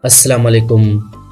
अस्सलाम वालेकुम।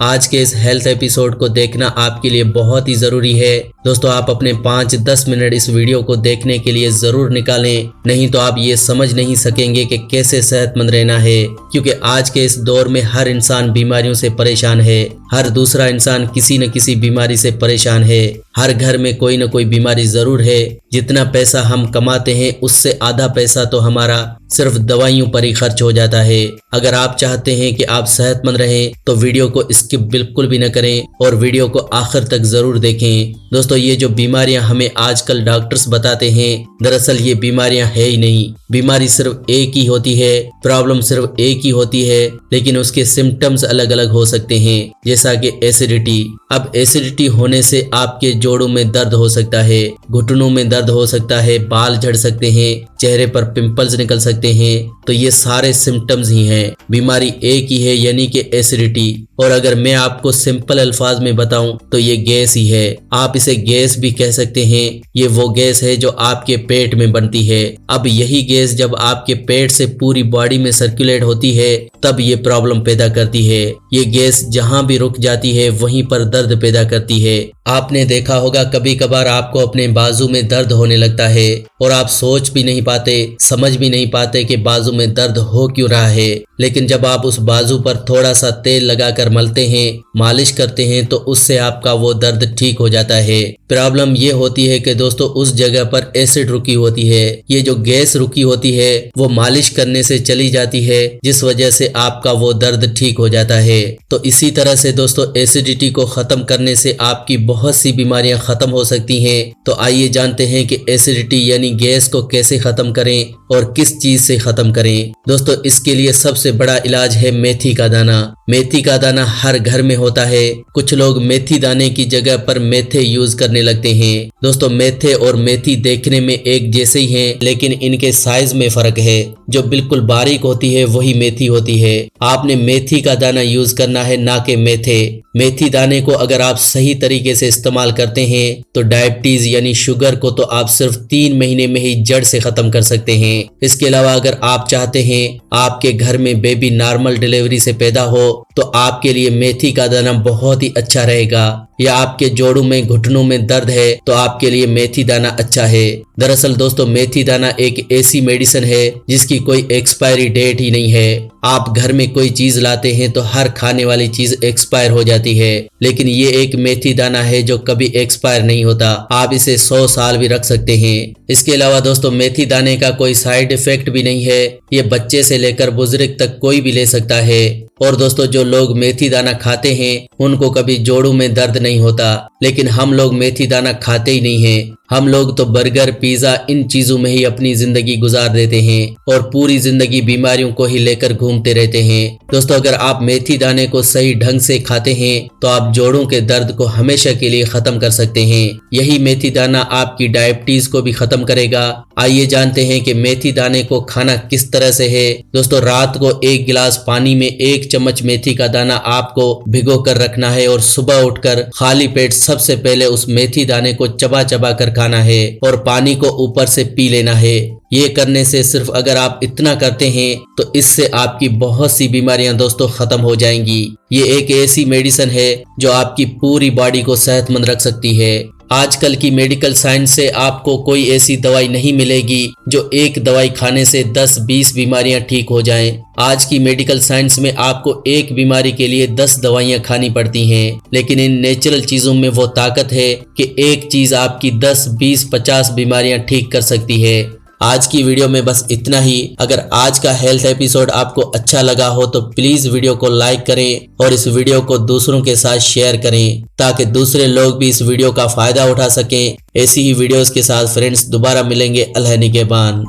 आज के इस हेल्थ एपिसोड को देखना आपके लिए बहुत ही ज़रूरी है। दोस्तों, आप अपने 5-10 मिनट इस वीडियो को देखने के लिए ज़रूर निकालें, नहीं तो आप ये समझ नहीं सकेंगे कि कैसे सेहतमंद रहना है। क्योंकि आज के इस दौर में हर इंसान बीमारियों से परेशान है। हर दूसरा इंसान किसी न किसी बीमारी से परेशान है। हर घर में कोई न कोई बीमारी ज़रूर है। जितना पैसा हम कमाते हैं उससे आधा पैसा तो हमारा सिर्फ दवाइयों पर ही खर्च हो जाता है। अगर आप चाहते हैं कि आप सेहतमंद रहें तो वीडियो को स्किप बिल्कुल भी न करें और वीडियो को आखिर तक ज़रूर देखें। दोस्तों, ये जो बीमारियां हमें आजकल डॉक्टर्स बताते हैं, दरअसल ये बीमारियां है ही नहीं। बीमारी सिर्फ एक ही होती है, प्रॉब्लम सिर्फ एक ही होती है, लेकिन उसके सिम्टम्स अलग अलग हो सकते हैं, जैसा कि एसिडिटी। अब एसिडिटी होने से आपके जोड़ों में दर्द हो सकता है, घुटनों में दर्द हो सकता है, बाल झड़ सकते हैं, चेहरे पर पिंपल्स निकल सकते हैं। तो ये सारे सिम्टम्स ही हैं। बीमारी एक ही है, यानी कि एसिडिटी। और अगर मैं आपको सिंपल अल्फाज में बताऊं तो ये गैस ही है। आप इसे गैस भी कह सकते हैं। ये वो गैस है जो आपके पेट में बनती है। अब यही गैस जब आपके पेट से पूरी बॉडी में सर्कुलेट होती है तब ये प्रॉब्लम पैदा करती है। ये गैस जहां भी रुक जाती है वहीं पर दर्द पैदा करती है। आपने देखा होगा कभी कभार आपको अपने बाजू में दर्द होने लगता है और आप सोच भी नहीं पाते, समझ भी नहीं पाते कि बाजू में दर्द हो क्यों रहा है। लेकिन जब आप उस बाजू पर थोड़ा सा तेल लगाकर मलते हैं, मालिश करते हैं, तो उससे आपका वो दर्द ठीक हो जाता है। प्रॉब्लम ये होती है कि दोस्तों उस जगह पर एसिड रुकी होती है। ये जो गैस रुकी होती है वो मालिश करने से चली जाती है, जिस वजह से आपका वो दर्द ठीक हो जाता है। तो इसी तरह से दोस्तों एसिडिटी को खत्म करने से आपकी बहुत सी बीमारियां खत्म हो सकती हैं। तो आइए जानते हैं कि एसिडिटी यानी गैस को कैसे खत्म करें और किस चीज से खत्म करें। दोस्तों, इसके लिए सबसे बड़ा इलाज है मेथी का दाना। मेथी का दाना हर घर में होता है। कुछ लोग मेथी दाने की जगह पर मेथे यूज करने लगते हैं। दोस्तों, मेथे और मेथी देखने में एक जैसे ही हैं, लेकिन इनके साइज में फर्क है। जो बिल्कुल बारीक होती है वही मेथी होती है। आपने मेथी का दाना यूज करना है, ना कि मेथे। मेथी दाने को अगर आप सही तरीके से इस्तेमाल करते हैं तो डायबिटीज यानी शुगर को तो आप सिर्फ 3 महीने में ही जड़ से खत्म कर सकते हैं। इसके अलावा अगर आप चाहते हैं आपके घर में बेबी नॉर्मल डिलीवरी से पैदा हो तो आपके लिए मेथी का दाना बहुत ही अच्छा रहेगा। या आपके जोड़ों में घुटनों में दर्द है तो आपके लिए मेथी दाना अच्छा है। दरअसल दोस्तों मेथी दाना एक ऐसी मेडिसिन है जिसकी कोई एक्सपायरी डेट ही नहीं है। आप घर में कोई चीज लाते हैं तो हर खाने वाली चीज एक्सपायर हो जाती है, लेकिन ये एक मेथी दाना है जो कभी एक्सपायर नहीं होता। आप इसे 100 साल भी रख सकते हैं। इसके अलावा दोस्तों मेथी दाने का कोई साइड इफेक्ट भी नहीं है। ये बच्चे से लेकर बुजुर्ग तक कोई भी ले सकता है। और दोस्तों जो लोग मेथी दाना खाते हैं उनको कभी जोड़ों में दर्द नहीं होता, लेकिन हम लोग मेथी दाना खाते ही नहीं हैं। हम लोग तो बर्गर, पिज्जा इन चीजों में ही अपनी जिंदगी गुजार देते हैं और पूरी जिंदगी बीमारियों को ही लेकर घूमते रहते हैं। दोस्तों, अगर आप मेथी दाने को सही ढंग से खाते हैं तो आप जोड़ों के दर्द को हमेशा के लिए खत्म कर सकते हैं। यही मेथी दाना आपकी डायबिटीज को भी खत्म करेगा। आइए जानते हैं कि मेथी दाने को खाना किस तरह से है। दोस्तों, रात को 1 गिलास पानी में 1 चम्मच मेथी का दाना आपको भिगो कर रखना है और सुबह उठकर खाली पेट सबसे पहले उस मेथी दाने को चबा चबा कर खाना है और पानी को ऊपर से पी लेना है। ये करने से सिर्फ अगर आप इतना करते हैं तो इससे आपकी बहुत सी बीमारियां दोस्तों खत्म हो जाएंगी। ये एक ऐसी मेडिसिन है जो आपकी पूरी बॉडी को सेहतमंद रख सकती है। आजकल की मेडिकल साइंस से आपको कोई ऐसी दवाई नहीं मिलेगी जो एक दवाई खाने से 10-20 बीमारियां ठीक हो जाएं। आज की मेडिकल साइंस में आपको एक बीमारी के लिए 10 दवाइयां खानी पड़ती हैं, लेकिन इन नेचुरल चीजों में वो ताकत है कि एक चीज आपकी 10, 20, 50 बीमारियां ठीक कर सकती है। आज की वीडियो में बस इतना ही। अगर आज का हेल्थ एपिसोड आपको अच्छा लगा हो तो प्लीज वीडियो को लाइक करें और इस वीडियो को दूसरों के साथ शेयर करें ताकि दूसरे लोग भी इस वीडियो का फायदा उठा सकें। ऐसी ही वीडियोस के साथ फ्रेंड्स दोबारा मिलेंगे। अल्लाह निगहबान।